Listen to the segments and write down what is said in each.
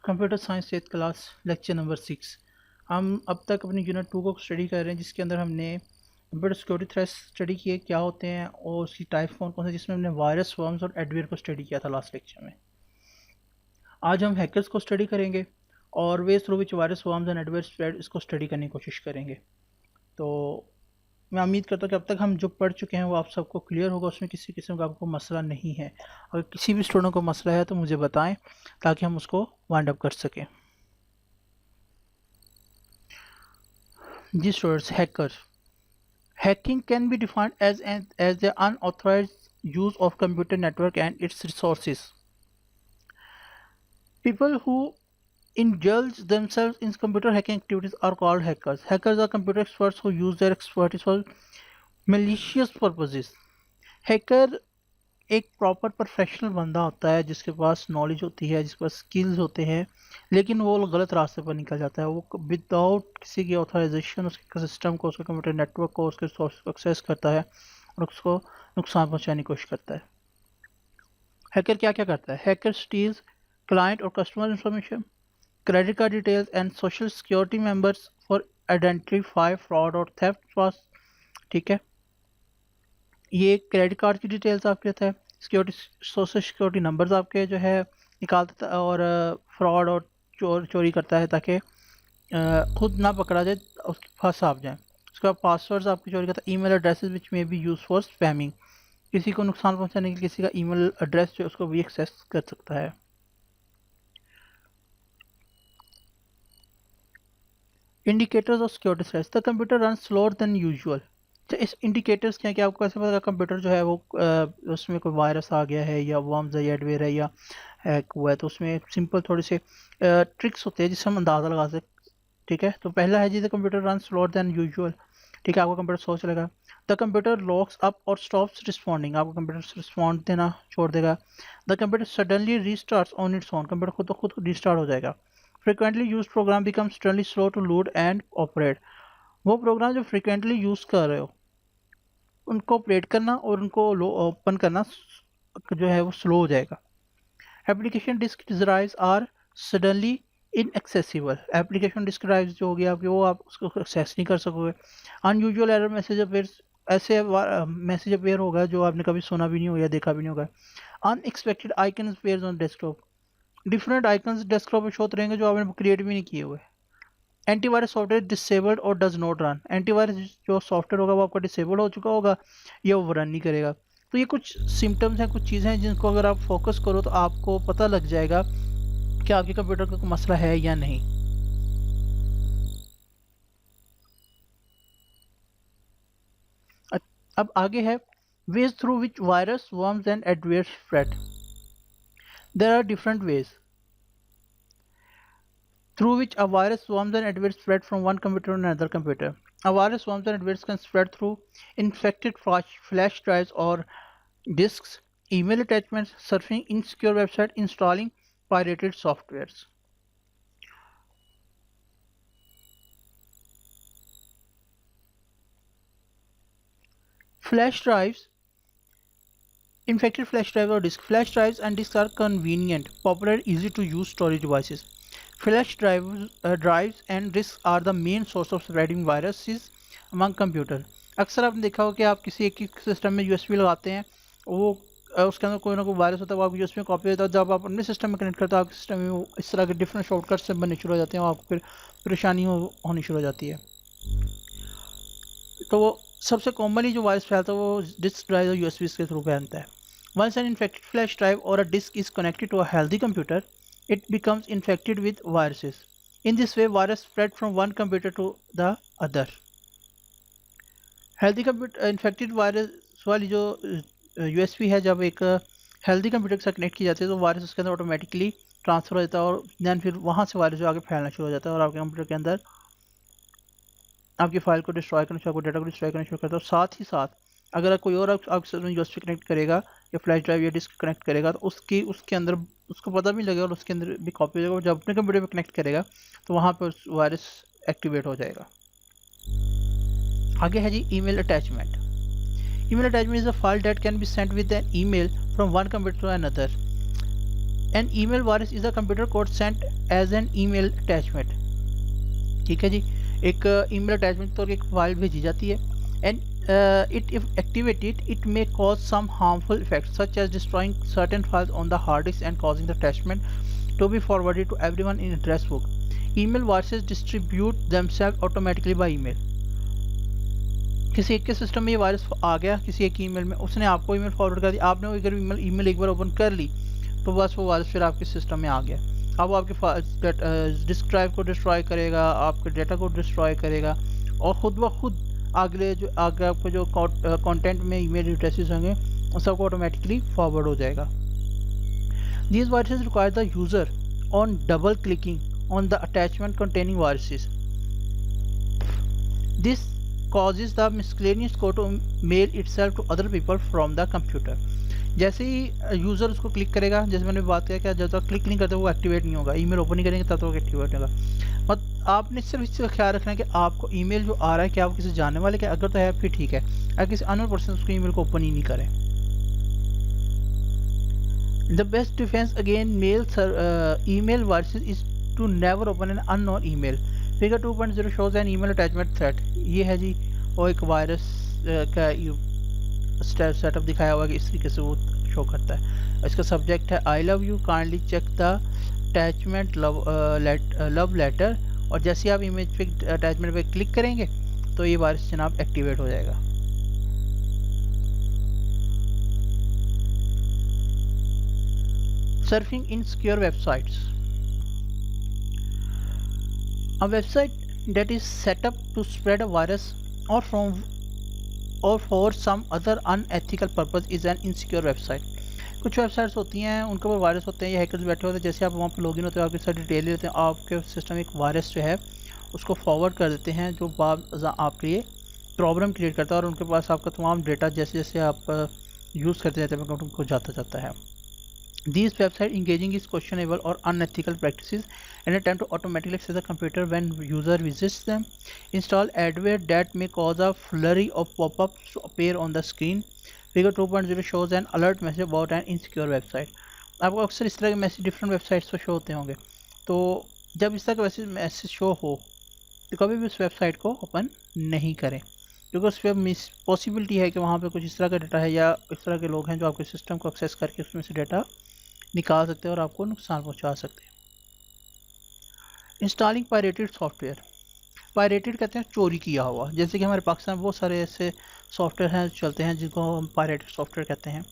Computer science 8th class lecture number 6। हम अब तक अपनी यूनिट 2 को स्टडी कर रहे हैं, जिसके अंदर हमने कंप्यूटर सिक्योरिटी थ्रेट्स स्टडी किए क्या होते हैं और उसकी टाइप कौन कौन से, जिसमें हमने वायरस, वर्म्स और एडवेयर को स्टडी किया था लास्ट लेक्चर में। आज हम हैकर्स को स्टडी करेंगे और ways through which virus, worms and adware spread इसको स्टडी करने की कोशिश करेंगे। तो मैं उम्मीद करता हूँ कि अब तक हम जो पढ़ चुके हैं वो आप सबको क्लियर होगा, उसमें किसी किस्म का आपको मसला नहीं है। अगर किसी भी स्टूडेंट को मसला है तो मुझे बताएं ताकि हम उसको वाइंड अप कर सकें। जी students, hacker hacking can be defined as the unauthorized use of computer network and its resources. People who indulge themselves in computer hacking activities are called hackers. Hackers are computer experts who use their expertise for malicious purposes. Hacker एक proper professional बंदा होता है जिसके पास knowledge होती है, जिसके पास skills होते हैं, लेकिन वो गलत रास्ते पर निकल जाता है। वो विदाउट किसी की ऑथराइजेशन उसके सिस्टम को, उसके कंप्यूटर नेटवर्क को, उसके सोर्स को एक्सेस करता है और उसको नुकसान पहुंचाने की कोशिश करता है। हैकर क्या क्या करता है? हैकर स्टील्स क्लाइंट और customer information, credit card details and social security members for identify fraud और थेफ्ट पास। ठीक है, ये क्रेडिट कार्ड की डिटेल्स आपके लेता है, सिक्योरिटी, सोशल सिक्योरिटी नंबर्स आपके जो है निकाल देता है और फ्रॉड और चोरी करता है ताकि खुद ना पकड़ा जाए, उसके फंस आप जाए। उसके बाद पासवर्ड्स आपकी चोरी करता है, ईमेल एड्रेसेस विच में बी यूज फॉर स्पैमिंग, किसी को नुकसान पहुंचाने के लिए किसी का ईमेल एड्रेस जो है उसको भी एक्सेस कर सकता है। Indicators of security threats, the computer run slower than usual. तो इस इंडिकेटर्स क्या है कि आपको कैसे पता कंप्यूटर जो है वो उसमें कोई वायरस आ गया है या वर्म्स है या एडवेयर है या हैक हुआ है। तो उसमें सिंपल थोड़े से ट्रिक्स होते हैं जिससे हम अंदाज़ा लगा सकते। ठीक है, तो पहला है जी, the computer run slower than usual. ठीक है, आपका कंप्यूटर स्लो चलेगा। द कंप्यूटर लॉक्स अप और स्टॉप्स रिस्पॉन्डिंग, आपका कंप्यूटर रिस्पॉन्ड देना छोड़ देगा। The computer suddenly restarts on its own, computer खुद रिस्टार्ट हो जाएगा। Frequently use program become suddenly slow to load and operate, वो प्रोग्राम जो फ्रिक्वेंटली यूज़ कर रहे हो उनको ऑपरेट करना और उनको ओपन करना जो है वो स्लो हो जाएगा। Application disk drives are suddenly inaccessible, application disk drives जो होगी आपकी वो आप उसको एक्सेस नहीं कर सकोगे। अनयूजुअल एरर मैसेज अपेयर्स, ऐसे मैसेज अपेयर होगा जो आपने कभी सुना भी नहीं होगा या देखा भी नहीं होगा। Unexpected icons appears on desktop, different icons desktop पे शो होते रहेंगे जो आपने क्रिएट भी नहीं किए हुए। एंटीवायरस सॉफ्टवेयर डिसेबल्ड और डज नॉट रन, एंटीवायरस जो सॉफ्टवेयर होगा वो आपका डिसेबल हो चुका होगा या वो रन नहीं करेगा। तो ये कुछ सिम्टम्स हैं, कुछ चीज़ें हैं जिनको अगर आप फोकस करो तो आपको पता लग जाएगा कि आपके कंप्यूटर का कोई मसला है या नहीं। अब आगे है ways through which virus, worms and adware spread. There are different ways through which a virus, worms and adverse spread from one computer to another computer. A virus, worms and adverse can spread through infected flash drives or disks, email attachments, surfing insecure websites, installing pirated softwares. Flash drives, infected flash drives or disks. Flash drives and disks are convenient, popular, easy to use storage devices. Flash drives and disks are the main source of spreading viruses among computer. अक्सर आपने देखा हो कि आप किसी एक system में USB लगाते हैं, वो उसके अंदर कोई ना कोई वायरस होता है, वो आपको यूएसबी में कॉपी देता है। जब आप अपने सिस्टम में कनेक्ट करते हो आपके सिस्टम में वो इस तरह के डिफरेंट शॉर्टकट से बनने शुरू हो जाते हैं और आपको फिर परेशानी होनी शुरू हो जाती है। तो वो सबसे कॉमनली जो वायरस फैलता है वो डिस्क ड्राइव और यूएसबी के थ्रू फैलता है। Once an infected flash drive or a disk is connected to a healthy computer, it becomes infected with viruses. In this way, virus spread from one computer to the other. Healthy computer infected virus वाली जो USB है, जब एक healthy computer के साथ connect की जाती है तो वायरस उसके अंदर ऑटोमेटिकली ट्रांसफ़र हो जाता है और दैन फिर वहाँ से वायरस जो आगे फैलना शुरू हो जाता है और आपके कंप्यूटर के अंदर आपकी फाइल को डिस्ट्रॉय करना शुरू, आपको डेटा को डिस्ट्रॉय करना शुरू करता है। साथ ही साथ अगर कोई और आपके यूएसबी कनेक्ट करेगा या फ्लैश ड्राइव या डिस्क कनेक्ट करेगा तो उसके अंदर उसको पता भी लगेगा और उसके अंदर भी कॉपी हो जाएगा और जब अपने कंप्यूटर पे कनेक्ट करेगा तो वहाँ पर वायरस एक्टिवेट हो जाएगा। आगे है जी email attachment. Email attachment is a file that can be sent with an email from one computer to another. An email virus is a computer code sent as an email attachment. ठीक है जी, एक email attachment तो एक file भेजी जाती है। And it if activated it may cause some harmful effects such as destroying certain files on the hard disk and causing the attachment to be forwarded to everyone in address book. Email viruses distribute themselves automatically by email. किसी एक के system में ये virus आ गया, किसी एक email में, उसने आपको ईमेल फॉरवर्ड कर दिया, आपने अगर ईमेल एक बार ओपन कर ली तो बस वो वायरस फिर आपके सिस्टम में आ गया। अब वो आपके डिस्क ड्राइव को डिस्ट्रॉय करेगा, आपके डेटा को डिस्ट्रॉय करेगा, और ख़ुद ब खुद आगे आपको जो कंटेंट में ईमेल एड्रेसेस होंगे उन सबको ऑटोमेटिकली फॉरवर्ड हो जाएगा। These viruses require the user on double clicking on the attachment containing viruses. This causes the miscellaneous code to mail itself to other people from the computer। जैसे ही user उसको click करेगा, जैसे मैंने बात किया कि जब तक क्लिक नहीं करते वो एक्टिवेट नहीं होगा, ईमेल ओपन नहीं करेंगे तब तक एक्टिवेट नहीं होगा। बट आपने सिर्फ इसका ख्याल रखना है कि आपको ईमेल जो आ रहा है क्या वो किसी जानने वाले का, अगर तो है फिर ठीक है, अगर किसी अननोन पर्सन उसको ईमेल को ओपन ही नहीं करें। The best defence again email viruses is to never open an unknown email. Figure 2.0 shows an email attachment threat. ये है जी वो एक वायरस का सेटअप दिखाया हुआ कि इस तरीके से वो शो करता है। इसका सब्जेक्ट है I love you, kindly check the attachment love letter, और जैसे आप इमेज पे अटैचमेंट पे क्लिक करेंगे तो ये वायरस जनाब एक्टिवेट हो जाएगा। Surfing in secure websites. A website that is set up to spread a virus or for some other unethical purpose is an insecure website। कुछ वेबसाइट्स होती हैं उनके ऊपर वायरस होते हैं, ये हैकर्स बैठे होते हैं, जैसे आप वहाँ पर लॉगिन होते हैं आपकी सारी डिटेल लेते हैं, आपके सिस्टम एक वायरस जो है उसको फॉरवर्ड कर देते हैं जो आपके लिए प्रॉब्लम क्रिएट करता है, और उनके पास आपका तमाम डेटा जैसे जैसे आप यूज़ करते जाते हैं उनको जाता है। These websites engaging is questionable or unethical practices and attempt to automatically access the computer when user visits them. Install adware that may cause a flurry of pop-ups to appear on the screen. Figure 2.0 shows an alert message about an insecure website। आपको अक्सर इस तरह के message different websites पर show होते होंगे, तो जब इस तरह का मैसेज शो हो तो कभी भी उस वेबसाइट को ओपन नहीं करें, क्योंकि उस पर पॉसिबिलिटी है कि वहाँ पे कुछ इस तरह का डाटा है या इस तरह के लोग हैं जो आपके सिस्टम को एक्सेस करके उसमें से डाटा निकाल सकते हैं और आपको नुकसान पहुंचा सकते हैं। Installing pirated software. पायरेटेड कहते हैं चोरी किया हुआ, जैसे कि हमारे पाकिस्तान में बहुत सारे ऐसे सॉफ्टवेयर हैं चलते हैं जिनको हम पायरेटेड सॉफ्टवेयर कहते हैं।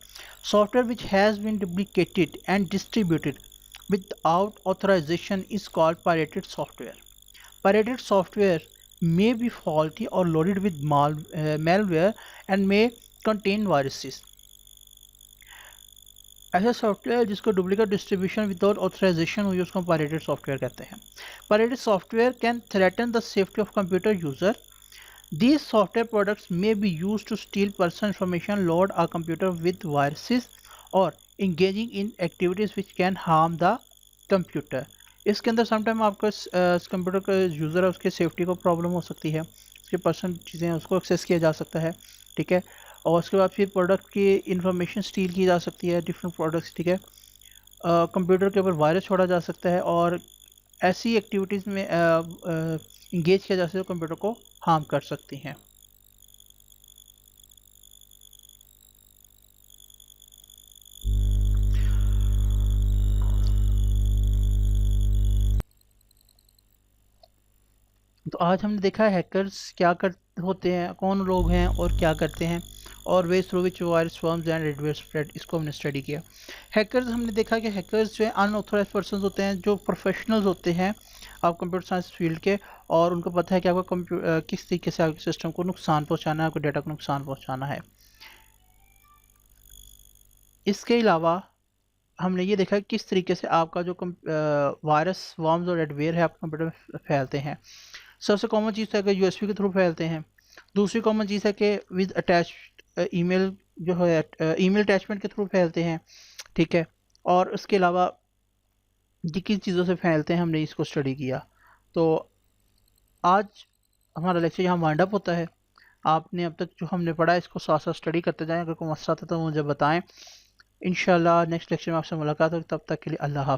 Software which has been duplicated and distributed without authorisation is called pirated software. Pirated software may be faulty or loaded with malware and may contain viruses। ऐसा सॉफ्टवेयर जिसको डुप्लीकेट डिस्ट्रीब्यूशन विदाउट ऑथराइजेशन हुई उसको pirated software कहते हैं। Pirated software can threaten the safety of computer user. These software products may be use to steal personal information, load a computer with viruses और engaging in activities which can harm the computer. इसके अंदर sometime आपका computer का user है उसके safety को problem हो सकती है, उसके पर्सनल चीज़ें हैं उसको एक्सेस किया जा सकता है, ठीक है, और उसके बाद फिर प्रोडक्ट की इंफॉर्मेशन स्टील की जा सकती है, डिफरेंट प्रोडक्ट्स, ठीक है, कंप्यूटर के ऊपर वायरस छोड़ा जा सकता है और ऐसी एक्टिविटीज़ में इंगेज किया जा सकता है जो कंप्यूटर को हार्म कर सकती हैं। तो आज हमने देखा है हैकर्स क्या होते हैं, कौन लोग हैं और क्या करते हैं, और ways through which virus forms and adware spread, इसको हमने स्टडी किया। हैकर्स हमने देखा कि हैकर्स जो है अनऑथोराइज पर्सन होते हैं जो प्रोफेशनल्स होते हैं आप कंप्यूटर साइंस फील्ड के, और उनको पता है कि आपका किस तरीके से आपके सिस्टम को नुकसान पहुँचाना है, आपके डेटा को नुकसान पहुँचाना है। इसके अलावा हमने ये देखा किस तरीके से आपका जो वायरस वर्म्स और रेडवेयर है आपके कंप्यूटर में फैलते हैं। सबसे कॉमन चीज़ है कि यूएसबी के थ्रू फैलते हैं। दूसरी कॉमन चीज़ है कि विद अटैच ईमेल जो है ईमेल अटैचमेंट के थ्रू फैलते हैं, ठीक है, और उसके अलावा किन चीज़ों से फैलते हैं हमने इसको स्टडी किया। तो आज हमारा लेक्चर यहाँ वाइंड अप होता है। आपने अब तक जो हमने पढ़ा इसको साथ साथ स्टडी करते जाएं, अगर कोई मसला आता तो मुझे बताएं। इंशाल्लाह नेक्स्ट लेक्चर में आपसे मुलाकात होगी, तब तक के लिए अल्लाह हाफ़िज़।